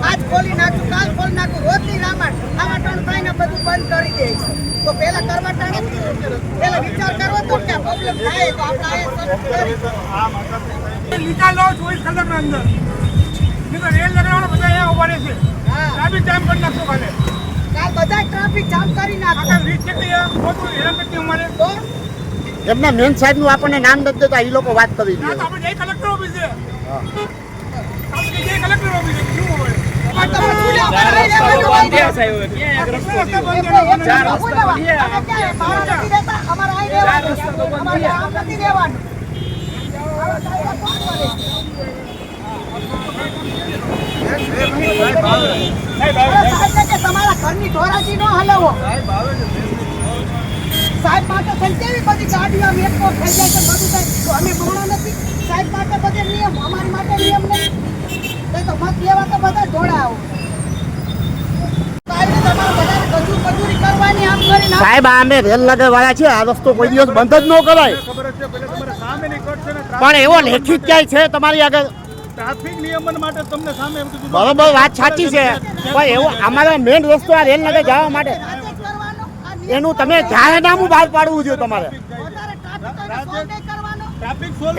આજ ખોલી નાખું, કાલ ખોલી નાખું, રોજની રામાયણ આમાં ટણ થઈને બધું બંધ કરી દે. તો પેલા કરવા ટાણે પેલા વિચાર કરવો તો કે પ્રોબ્લેમ થાય તો આપણે નિકાલો 24 કલાકના અંદર નીકળ રેલ લગાવવાનો બધા અહીંયા ઉભા રહે છે. ટ્રાફિક જામ કરી નાખો કાલે. કાલ બધા ટ્રાફિક જામ કરી નાખો. આખા રીત કેટલી મોટું હેરાન કરતી અમારે. તો એમના મેન સાહેબ નું આપણને નામ નથી દેતા, એ લોકો વાત કરી દે. આપણે જઈ કલેક્ટર ઓફિસ છે. આપણે જઈ કલેક્ટર ઓફિસ છે. શું હોય તમારા ઘરની ધોરાજી નો હલાવો. સાહેબ માટે કેવી બધી ગાડીઓ મેટ્રો થઈ જાય છે, બધું થાય તો અમે માણા નથી. સાહેબ માટે બધે નિયમ, અમારી માટે નિયમ નહીં. તો મત લેવા તો બધા જોડાવો. સાહેબ અમે રેલ લગાવ વાળા છે, આ રસ્તો કોઈ દિવસ બંધ જ ન કરાય. પણ એવો લેખિત ક્યાંય છે તમારી આગળ? ટ્રાફિક નિયમન માટે તમને સામે એમ કીધું. બરોબર, વાત સાચી છે, પણ એવો અમારો મેન રસ્તો આ રેલ લગાવ જવા માટે એનું તમે જાહેરનામું બહાર પાડવું જોઈએ તમારે.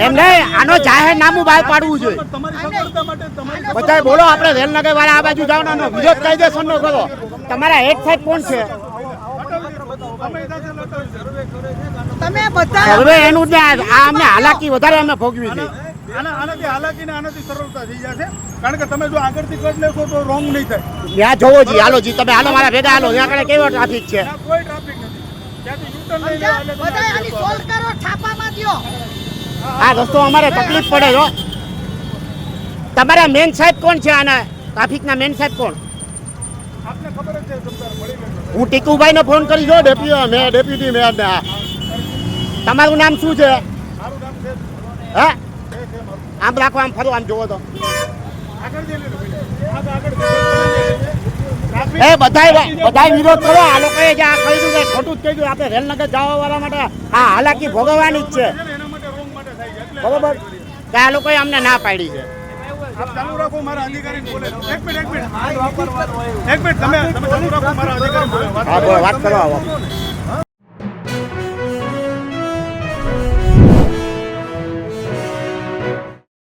એમ નહીં, આનો જાહેરનામું બહાર પાડવું જોઈએ. બધા બોલો, આપણે રેલ નગર વાળા આ બાજુ જવાનો વિરોધ કાયદેસર નો કરો. તમારા હેડ સાહેબ કોણ છે? હવે એનું આ અમને હાલાકી વધારે અમે ભોગવી છે. આનાથી હાલાકી ને આનાથી સરળતા થઈ જશે, કારણ કે તમે જો આગળથી કટ લેશો તો રોંગ નહીં થાય. ત્યાં જોવો જી, હાલો જી, તમે હાલો મારા ભેગા હાલો. ત્યાં આગળ કેવો ટ્રાફિક છે? કોઈ ટ્રાફિક નથી. ત્યાંથી યુટર્ન લઈ લેવા. આ રસ્તો અમારે તકલીફ પડે છો. તમારા મેન સાહેબ કોણ છે? આના ટ્રાફિકના મેન સાહેબ કોણ? આપને ખબર જ છે. હું ટીકુભાઈ ને ફોન કરી જો, ડેપ્યુટી મેયર ને. તમારું નામ શું છે? હા, આમ રાખો, આમ ફરો, આમ જોવો તો. એ બધા વિરોધ કરો. આ લોકોએ જે આ કહ્યું કે ખોટું જ કહ્યું. આપણે રેલનગર જવા વાળા માટે હા હાલાકી ભોગવવાની જ છે. બરોબર, કે આ લોકોએ અમને ના પાડી છે. ચાલુ રાખો, મારા અધિકારીને બોલે. એક મિનિટ તમે ચાલુ રાખો, મારા અધિકારીને બોલે. વાત કરો.